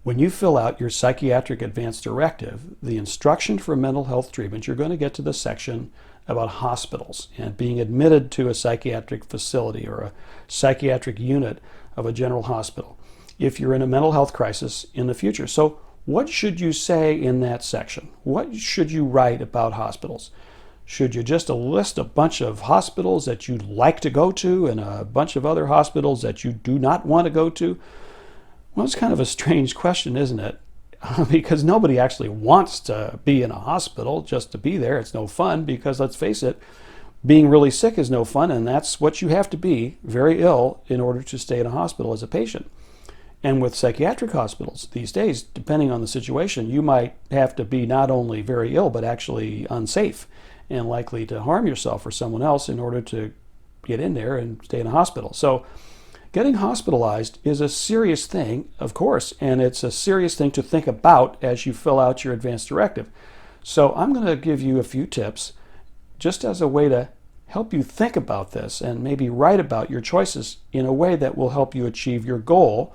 When you fill out your Psychiatric Advance Directive, the instruction for mental health treatment, you're going to get to the section about hospitals and being admitted to a psychiatric facility or a psychiatric unit of a general hospital if you're in a mental health crisis in the future. So what should you say in that section? What should you write about hospitals? Should you just list a bunch of hospitals that you'd like to go to and a bunch of other hospitals that you do not want to go to? Well, it's kind of a strange question, isn't it? Because nobody actually wants to be in a hospital just to be there. It's no fun because, let's face it, being really sick is no fun, and that's what you have to be, very ill, in order to stay in a hospital as a patient. And with psychiatric hospitals these days, depending on the situation, you might have to be not only very ill, but actually unsafe and likely to harm yourself or someone else in order to get in there and stay in a hospital. So getting hospitalized is a serious thing, of course, and it's a serious thing to think about as you fill out your advance directive. So I'm going to give you a few tips just as a way to help you think about this and maybe write about your choices in a way that will help you achieve your goal,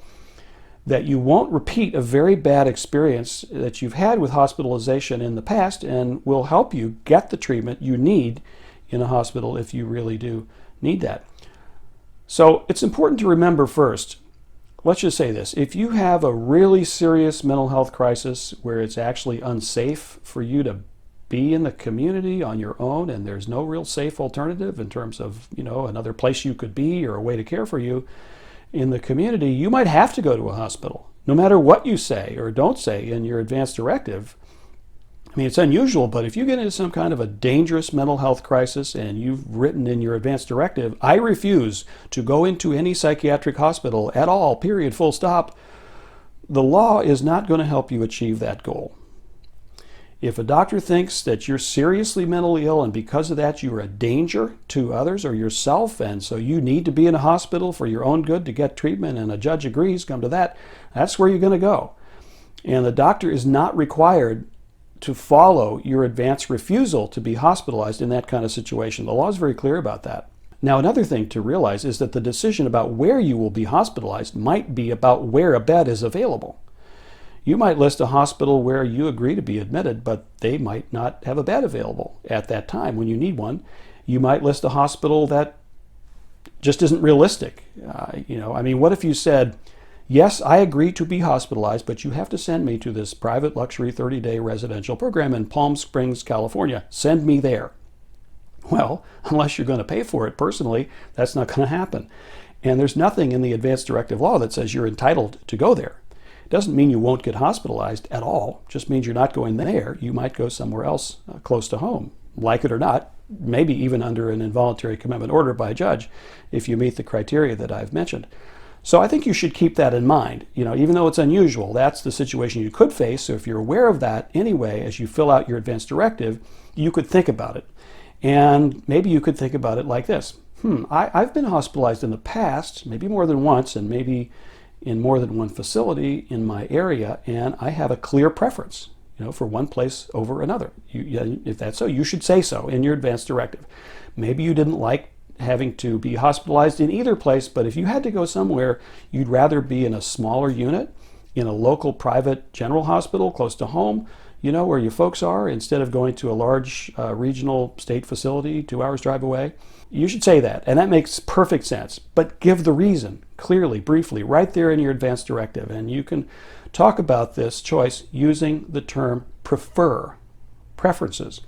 that you won't repeat a very bad experience that you've had with hospitalization in the past, and will help you get the treatment you need in a hospital if you really do need that. So it's important to remember first, let's just say this, if you have a really serious mental health crisis where it's actually unsafe for you to be in the community on your own and there's no real safe alternative in terms of, another place you could be or a way to care for you in the community, you might have to go to a hospital, no matter what you say or don't say in your advance directive. I mean, it's unusual, but if you get into some kind of a dangerous mental health crisis and you've written in your advance directive, I refuse to go into any psychiatric hospital at all, period, full stop, the law is not going to help you achieve that goal. If a doctor thinks that you're seriously mentally ill and because of that you're a danger to others or yourself, and so you need to be in a hospital for your own good to get treatment, and a judge agrees, come to that, that's where you're going to go. And the doctor is not required to follow your advance refusal to be hospitalized in that kind of situation. The law is very clear about that. Now, another thing to realize is that the decision about where you will be hospitalized might be about where a bed is available. You might list a hospital where you agree to be admitted, but they might not have a bed available at that time when you need one. You might list a hospital that just isn't realistic. What if you said, yes, I agree to be hospitalized, but you have to send me to this private luxury 30-day residential program in Palm Springs, California. Send me there. Well, unless you're going to pay for it personally, that's not going to happen. And there's nothing in the advance directive law that says you're entitled to go there. Doesn't mean you won't get hospitalized at all. Just means you're not going there. You might go somewhere else close to home, like it or not, maybe even under an involuntary commitment order by a judge if you meet the criteria that I've mentioned. So I think you should keep that in mind. Even though it's unusual, that's the situation you could face. So if you're aware of that anyway, as you fill out your advance directive, you could think about it. And maybe you could think about it like this. I've been hospitalized in the past, maybe more than once, and maybe in more than one facility in my area, and I have a clear preference, for one place over another. If that's so, you should say so in your advance directive. Maybe you didn't like having to be hospitalized in either place, but if you had to go somewhere, you'd rather be in a smaller unit, in a local private general hospital close to home, where your folks are, instead of going to a large regional state facility 2 hours drive away. You should say that, and that makes perfect sense. But give the reason clearly, briefly, right there in your advance directive. And you can talk about this choice using the term prefer, preferences.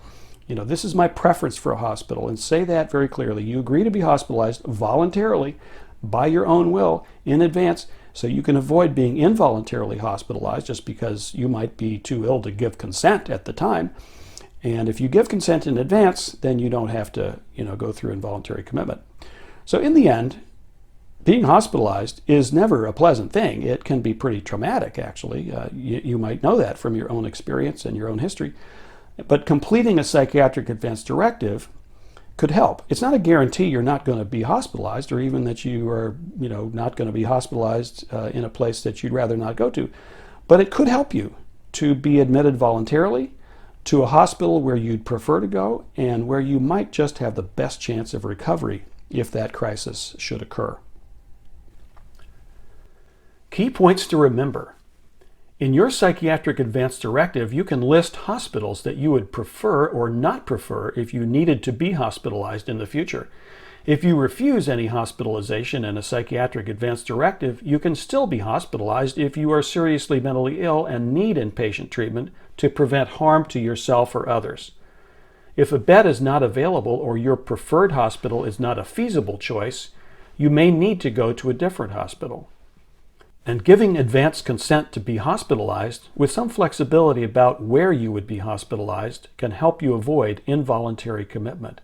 This is my preference for a hospital, and say that very clearly. You agree to be hospitalized voluntarily by your own will in advance, so you can avoid being involuntarily hospitalized just because you might be too ill to give consent at the time. And if you give consent in advance, then you don't have to, go through involuntary commitment. So in the end, being hospitalized is never a pleasant thing. It can be pretty traumatic, actually. You might know that from your own experience and your own history. But completing a psychiatric advance directive could help. It's not a guarantee you're not going to be hospitalized, or even that you are, not going to be hospitalized in a place that you'd rather not go to. But it could help you to be admitted voluntarily to a hospital where you'd prefer to go and where you might just have the best chance of recovery if that crisis should occur. Key points to remember. In your Psychiatric Advance Directive, you can list hospitals that you would prefer or not prefer if you needed to be hospitalized in the future. If you refuse any hospitalization in a Psychiatric Advance Directive, you can still be hospitalized if you are seriously mentally ill and need inpatient treatment to prevent harm to yourself or others. If a bed is not available or your preferred hospital is not a feasible choice, you may need to go to a different hospital. And giving advance consent to be hospitalized, with some flexibility about where you would be hospitalized, can help you avoid involuntary commitment.